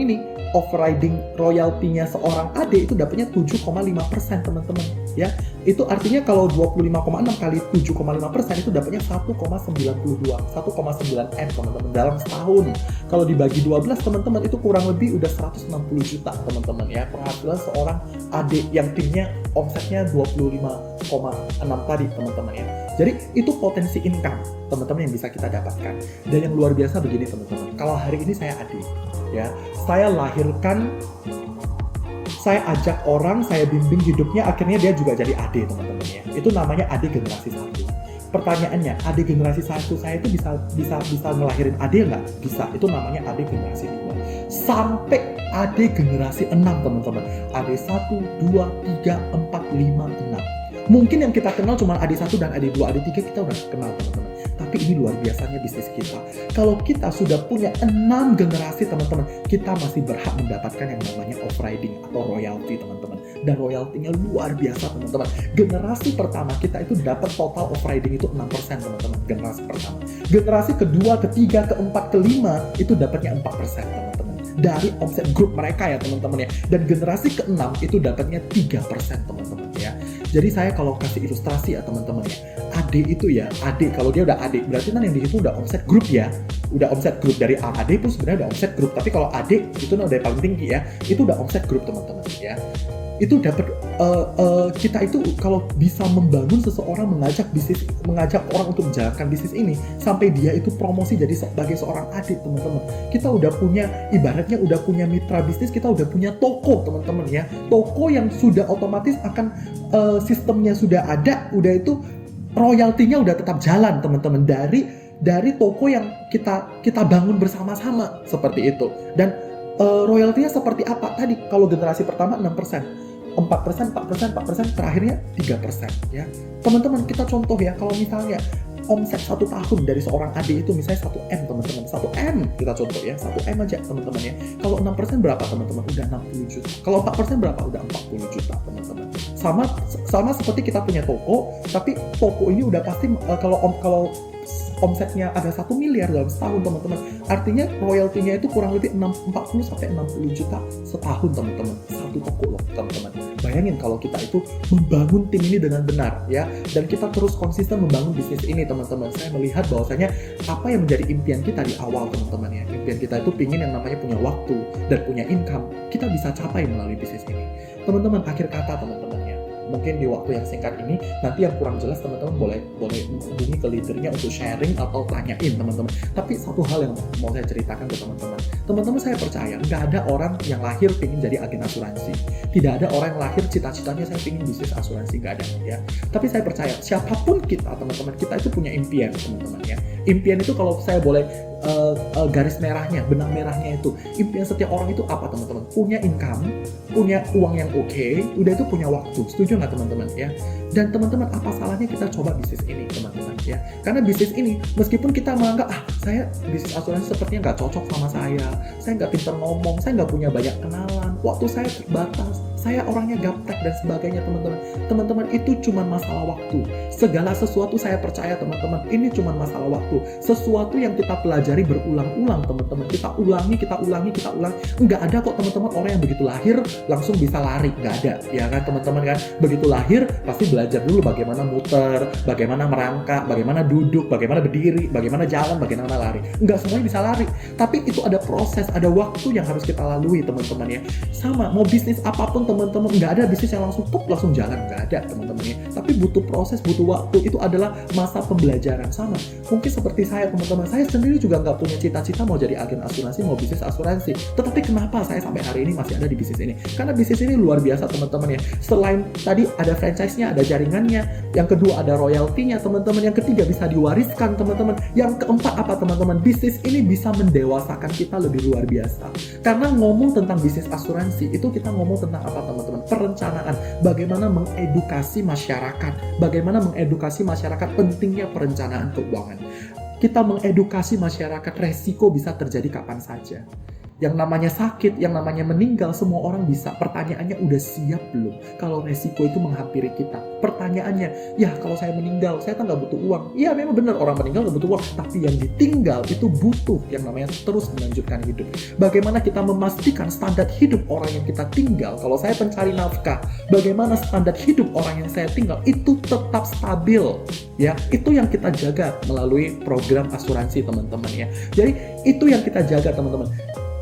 ini overriding royaltinya seorang AD itu dapatnya 7,5% teman-teman ya. Itu artinya kalau 25,6 kali 7,5% itu dapatnya 1,9 M teman-teman dalam setahun. Kalau dibagi 12 teman-teman itu kurang lebih udah 160 juta teman-teman ya, penghasilan seorang AD yang timnya omsetnya 25,6 tadi teman-teman ya. Jadi itu potensi income teman-teman yang bisa kita dapatkan. Dan yang luar biasa begini teman-teman, kalau hari ini saya AD ya, saya lahirkan, saya ajak orang, saya bimbing hidupnya, akhirnya dia juga jadi AD teman-teman ya. Itu namanya AD generasi 1. Pertanyaannya, AD generasi 1 saya itu bisa ngelahirin AD nggak? Bisa. Itu namanya AD generasi 2. Sampai AD generasi 6 teman-teman. AD 1, 2, 3, 4, 5, 6. Mungkin yang kita kenal cuma AD1 dan AD2, AD3 kita udah kenal teman-teman. Tapi Tapi ini luar biasanya bisnis kita. Kalau kita sudah punya 6 generasi teman-teman, kita masih berhak mendapatkan yang namanya off-riding atau royalty teman-teman. Dan royaltinya luar biasa teman-teman. Generasi pertama kita itu dapat total off-riding itu 6% teman-teman. Generasi pertama. Generasi kedua, ketiga, keempat, kelima itu dapatnya 4% teman-teman. Dari omset grup mereka ya teman-teman ya. Dan generasi ke-6 itu dapatnya 3% teman-teman ya. Jadi saya kalau kasih ilustrasi ya teman-teman ya, AD itu ya, AD kalau dia udah AD berarti kan yang dihitung udah omset grup ya, udah omset grup. Dari AD pun sebenarnya udah omset grup, tapi kalau AD itu udah paling tinggi ya, itu udah omset grup teman-teman ya. Itu dapat kita itu kalau bisa membangun seseorang, mengajak orang untuk menjalankan bisnis ini sampai dia itu promosi jadi sebagai seorang adik teman-teman. Kita udah punya, ibaratnya udah punya mitra bisnis, kita udah punya toko teman-teman ya. Toko yang sudah otomatis akan sistemnya sudah ada, udah itu royaltinya udah tetap jalan teman-teman dari toko yang kita bangun bersama-sama seperti itu. Dan royaltinya seperti apa tadi? Kalau generasi pertama 6%. 4%, terakhirnya 3% ya. Teman-teman kita contoh ya, kalau misalnya omset 1 tahun dari seorang adik itu misalnya 1M teman-teman, 1M kita contoh ya, 1M aja teman-teman ya. Kalau 6% berapa teman-teman? Udah 60 juta. Kalau 4% berapa? Udah 40 juta teman-teman. Sama seperti kita punya toko, tapi toko ini udah pasti kalau omsetnya ada 1 miliar dalam setahun teman-teman, artinya royaltinya itu kurang lebih 40 sampai 60 juta setahun teman-teman, satu toko loh teman-teman. Bayangin kalau kita itu membangun tim ini dengan benar ya, dan kita terus konsisten membangun bisnis ini teman-teman. Saya melihat bahwasanya apa yang menjadi impian kita di awal teman-teman ya, impian kita itu pingin yang namanya punya waktu dan punya income, kita bisa capai melalui bisnis ini teman-teman. Akhir kata teman-teman ya, mungkin di waktu yang singkat ini, nanti yang kurang jelas teman-teman boleh hubungi ke leadernya untuk sharing atau tanyain teman-teman. Tapi satu hal yang mau saya ceritakan ke teman-teman saya percaya nggak ada orang yang lahir pengen jadi agen asuransi, tidak ada orang yang lahir cita-citanya saya pengen bisnis asuransi, nggak ada ya. Tapi saya percaya siapapun kita teman-teman, kita itu punya impian teman-teman ya. Impian itu kalau saya boleh garis merahnya, benang merahnya itu, impian setiap orang itu apa teman-teman? Punya income, punya uang yang oke, udah itu punya waktu. Setuju nggak teman-teman ya? Dan teman-teman, apa salahnya kita coba bisnis ini teman-teman ya? Karena bisnis ini meskipun kita menganggap saya bisnis asuransi sepertinya nggak cocok sama saya nggak pintar ngomong, saya nggak punya banyak kenalan, waktu saya terbatas, saya orangnya gaptek dan sebagainya teman-teman itu cuma masalah waktu. Segala sesuatu saya percaya teman-teman, ini cuma masalah waktu. Sesuatu yang kita pelajari berulang-ulang teman-teman, kita ulangi, nggak ada kok teman-teman orang yang begitu lahir langsung bisa lari, nggak ada ya kan teman-teman kan. Begitu lahir pasti belajar dulu bagaimana muter, bagaimana merangkak, bagaimana duduk, bagaimana berdiri, bagaimana jalan, bagaimana lari. Nggak semuanya bisa lari, tapi itu ada proses, ada waktu yang harus kita lalui teman-teman ya. Sama mau bisnis apapun teman-teman, nggak ada bisnis yang langsung jalan, nggak ada teman-teman ya. Tapi butuh proses, butuh waktu, itu adalah masa pembelajaran. Sama mungkin seperti saya teman-teman, saya sendiri juga nggak punya cita-cita mau jadi agen asuransi, mau bisnis asuransi. Tetapi kenapa saya sampai hari ini masih ada di bisnis ini? Karena bisnis ini luar biasa teman-teman ya. Selain tadi ada franchise-nya, ada jaringannya, yang kedua ada royaltinya teman-teman, yang ketiga bisa diwariskan teman-teman, yang keempat apa teman-teman? Bisnis ini bisa mendewasakan kita lebih luar biasa. Karena ngomong tentang bisnis asuransi itu kita ngomong tentang apa teman-teman? Perencanaan. Bagaimana mengedukasi masyarakat, bagaimana mengedukasi masyarakat pentingnya perencanaan keuangan. Kita mengedukasi masyarakat resiko bisa terjadi kapan saja. Yang namanya sakit, yang namanya meninggal, semua orang bisa. Pertanyaannya udah siap belum? Kalau resiko itu menghampiri kita. Pertanyaannya, ya kalau saya meninggal, saya kan nggak butuh uang. Iya memang benar orang meninggal nggak butuh uang. Tapi yang ditinggal itu butuh yang namanya terus melanjutkan hidup. Bagaimana kita memastikan standar hidup orang yang kita tinggal? Kalau saya pencari nafkah, bagaimana standar hidup orang yang saya tinggal itu tetap stabil? Ya, itu yang kita jaga melalui program asuransi teman-teman ya. Jadi itu yang kita jaga teman-teman.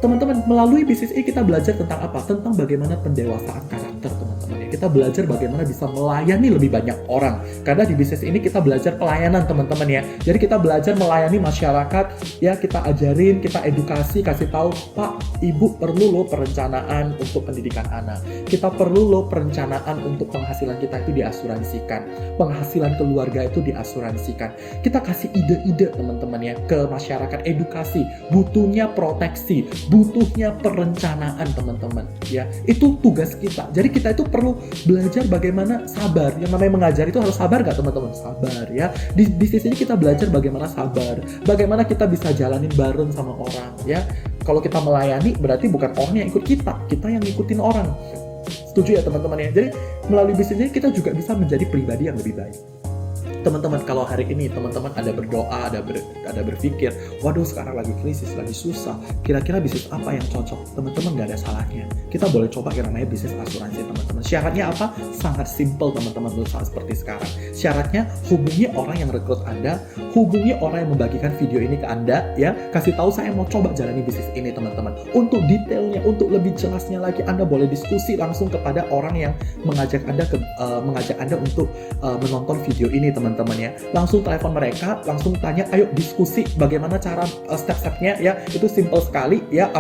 Teman-teman, melalui bisnis ini kita belajar tentang apa? Tentang bagaimana pendewasaan karakter teman-teman ya. Kita belajar bagaimana bisa melayani lebih banyak orang. Karena di bisnis ini kita belajar pelayanan teman-teman ya. Jadi kita belajar melayani masyarakat ya, kita ajarin, kita edukasi, kasih tahu, Pak, Ibu perlu loh perencanaan untuk pendidikan anak. Kita perlu loh perencanaan untuk penghasilan kita itu diasuransikan. Penghasilan keluarga itu diasuransikan. Kita kasih ide-ide teman-teman ya ke masyarakat, edukasi, butuhnya proteksi, butuhnya perencanaan teman-teman ya. Itu tugas kita. Jadi kita itu perlu belajar bagaimana sabar. Yang namanya mengajar itu harus sabar gak teman-teman? Sabar ya. Di bisnis ini kita belajar bagaimana sabar, bagaimana kita bisa jalanin bareng sama orang ya. Kalau kita melayani berarti bukan orang yang ikut kita yang ngikutin orang. Setuju ya teman-teman ya? Jadi melalui bisnis ini kita juga bisa menjadi pribadi yang lebih baik. Teman-teman, kalau hari ini teman-teman ada berdoa, ada berpikir, waduh sekarang lagi krisis, lagi susah, kira-kira bisnis apa yang cocok? Teman-teman gak ada salahnya. Kita boleh coba yang namanya bisnis asuransi teman-teman. Syaratnya apa? Sangat simple teman-teman, berusaha seperti sekarang. Syaratnya hubungi orang yang rekrut Anda, hubungi orang yang membagikan video ini ke Anda, ya. Kasih tahu saya mau coba jalani bisnis ini teman-teman. Untuk detailnya, untuk lebih jelasnya lagi, Anda boleh diskusi langsung kepada orang yang mengajak Anda untuk menonton video ini teman-teman ya. Langsung telepon mereka, langsung tanya, ayo diskusi bagaimana cara step-stepnya ya. Itu simple sekali ya.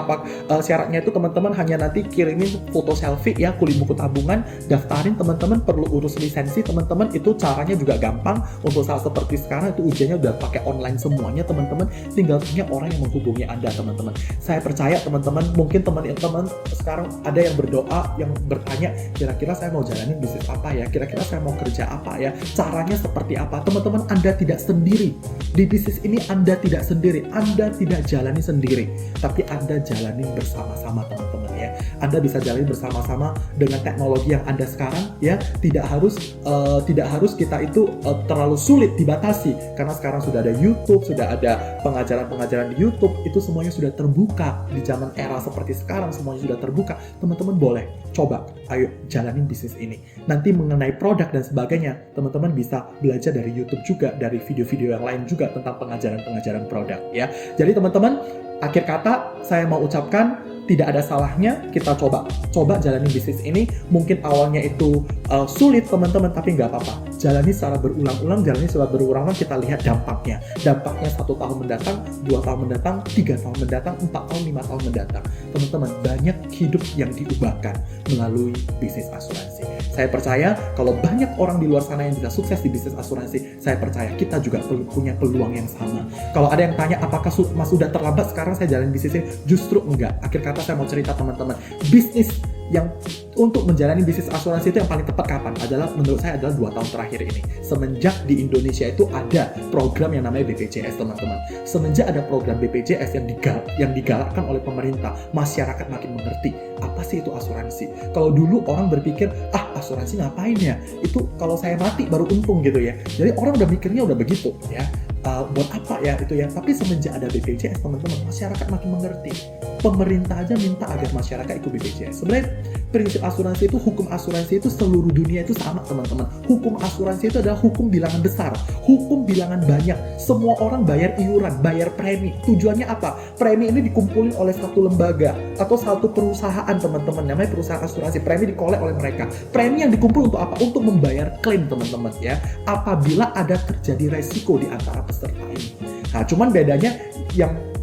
Syaratnya itu teman-teman hanya nanti kirimin foto selfie ya, kulit buku tabungan, daftarin teman-teman, perlu urus lisensi teman-teman. Itu caranya juga gampang. Untuk saat seperti sekarang itu ujiannya udah pakai online semuanya teman-teman. Tinggal punya orang yang menghubungi Anda teman-teman. Saya percaya teman-teman, mungkin teman-teman sekarang ada yang berdoa, yang bertanya, kira-kira saya mau jalanin bisnis apa ya, kira-kira saya mau kerja apa ya, caranya seperti apa. Teman-teman, Anda tidak sendiri di bisnis ini. Anda tidak sendiri, Anda tidak jalani sendiri, tapi Anda jalani bersama-sama teman-teman ya. Anda bisa jalani bersama-sama dengan teknologi yang Anda sekarang ya. Tidak harus kita itu terlalu sulit dibatasi, karena sekarang sudah ada YouTube, sudah ada pengajaran-pengajaran di YouTube. Itu semuanya sudah terbuka. Di zaman era seperti sekarang semuanya sudah terbuka. Teman-teman boleh coba, ayo jalanin bisnis ini. Nanti mengenai produk dan sebagainya, teman-teman bisa belajar dari YouTube juga, dari video-video yang lain juga tentang pengajaran-pengajaran produk ya. Jadi teman-teman, akhir kata saya mau ucapkan, tidak ada salahnya kita coba jalani bisnis ini. Mungkin awalnya itu sulit teman-teman, tapi nggak apa-apa. Jalani secara berulang-ulang, kita lihat dampaknya. Dampaknya 1 tahun mendatang, 2 tahun mendatang, 3 tahun mendatang, 4 tahun, 5 tahun mendatang. Teman-teman, banyak hidup yang diubahkan melalui bisnis asuransi. Saya percaya kalau banyak orang di luar sana yang bisa sukses di bisnis asuransi, saya percaya kita juga punya peluang yang sama. Kalau ada yang tanya, apakah Mas sudah terlambat sekarang saya jalan bisnis ini? Justru enggak. Akhir kata saya mau cerita teman-teman, bisnis yang untuk menjalani bisnis asuransi itu yang paling tepat kapan? Menurut saya adalah 2 tahun terakhir ini. Semenjak di Indonesia itu ada program yang namanya BPJS teman-teman. Semenjak ada program BPJS yang digalakkan oleh pemerintah, masyarakat makin mengerti apa sih itu asuransi. Kalau dulu orang berpikir, asuransi ngapain ya? Itu kalau saya mati baru untung gitu ya. Jadi orang udah mikirnya udah begitu ya. Buat apa ya itu ya? Tapi semenjak ada BPJS teman-teman, masyarakat makin mengerti. Pemerintah aja minta agar masyarakat ikut BPJS. Sebenarnya prinsip asuransi itu, hukum asuransi itu seluruh dunia itu sama teman-teman. Hukum asuransi itu adalah hukum bilangan besar, hukum bilangan banyak. Semua orang bayar iuran, bayar premi. Tujuannya apa? Premi ini dikumpulin oleh satu lembaga atau satu perusahaan teman-teman, namanya perusahaan asuransi. Premi dikolek oleh mereka. Premi yang dikumpul untuk apa? Untuk membayar klaim teman-teman ya. Apabila ada terjadi resiko di antara peserta ini. Nah, cuman bedanya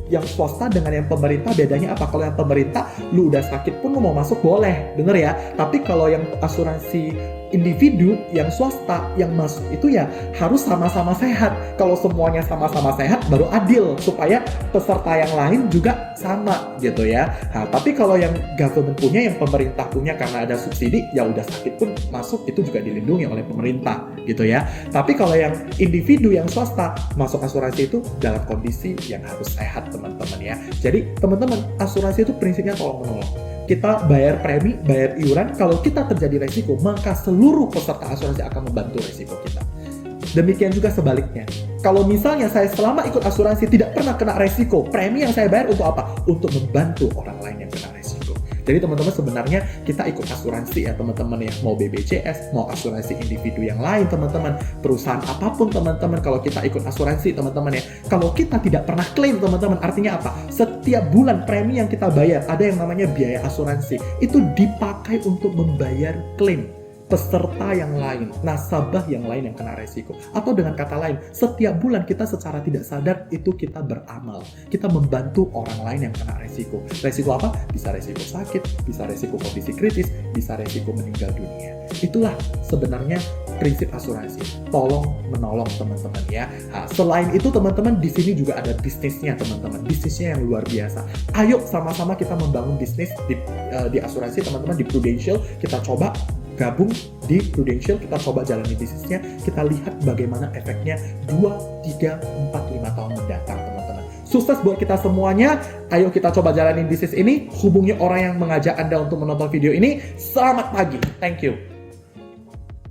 yang swasta dengan yang pemerintah, bedanya apa? Kalau yang pemerintah, lu udah sakit pun lu mau masuk boleh, bener ya. Tapi kalau yang asuransi individu, yang swasta, yang masuk itu ya harus sama-sama sehat. Kalau semuanya sama-sama sehat, baru adil, supaya peserta yang lain juga sama gitu ya. Nah, tapi kalau yang government punya, yang pemerintah punya, karena ada subsidi, ya udah sakit pun masuk, itu juga dilindungi oleh pemerintah gitu ya. Tapi kalau yang individu, yang swasta, masuk asuransi itu dalam kondisi yang harus sehat teman-teman ya. Jadi teman-teman, asuransi itu prinsipnya tolong-menolong. Kita bayar premi, bayar iuran. Kalau kita terjadi resiko, maka seluruh peserta asuransi akan membantu resiko kita. Demikian juga sebaliknya. Kalau misalnya saya selama ikut asuransi tidak pernah kena resiko, premi yang saya bayar untuk apa? Untuk membantu orang lain yang kena resiko. Jadi teman-teman, sebenarnya kita ikut asuransi ya teman-teman ya, mau BPJS, mau asuransi individu yang lain teman-teman, perusahaan apapun teman-teman, kalau kita ikut asuransi teman-teman ya, kalau kita tidak pernah klaim teman-teman, artinya apa? Setiap bulan premi yang kita bayar, ada yang namanya biaya asuransi, itu dipakai untuk membayar klaim. peserta yang lain, nasabah yang lain yang kena resiko. Atau dengan kata lain, setiap bulan kita secara tidak sadar itu kita beramal. Kita membantu orang lain yang kena resiko. Resiko apa? Bisa resiko sakit, bisa resiko kondisi kritis, bisa resiko meninggal dunia. Itulah sebenarnya prinsip asuransi. Tolong menolong teman-teman ya. Nah, selain itu teman-teman di sini juga ada bisnisnya teman-teman. Bisnisnya yang luar biasa. Ayo sama-sama kita membangun bisnis di asuransi teman-teman, di Prudential. Kita coba gabung di Prudential, kita coba jalani bisnisnya, kita lihat bagaimana efeknya 2, 3, 4, 5 tahun mendatang teman-teman. Sukses buat kita semuanya, ayo kita coba jalanin bisnis ini, hubungi orang yang mengajak Anda untuk menonton video ini. Selamat pagi, thank you.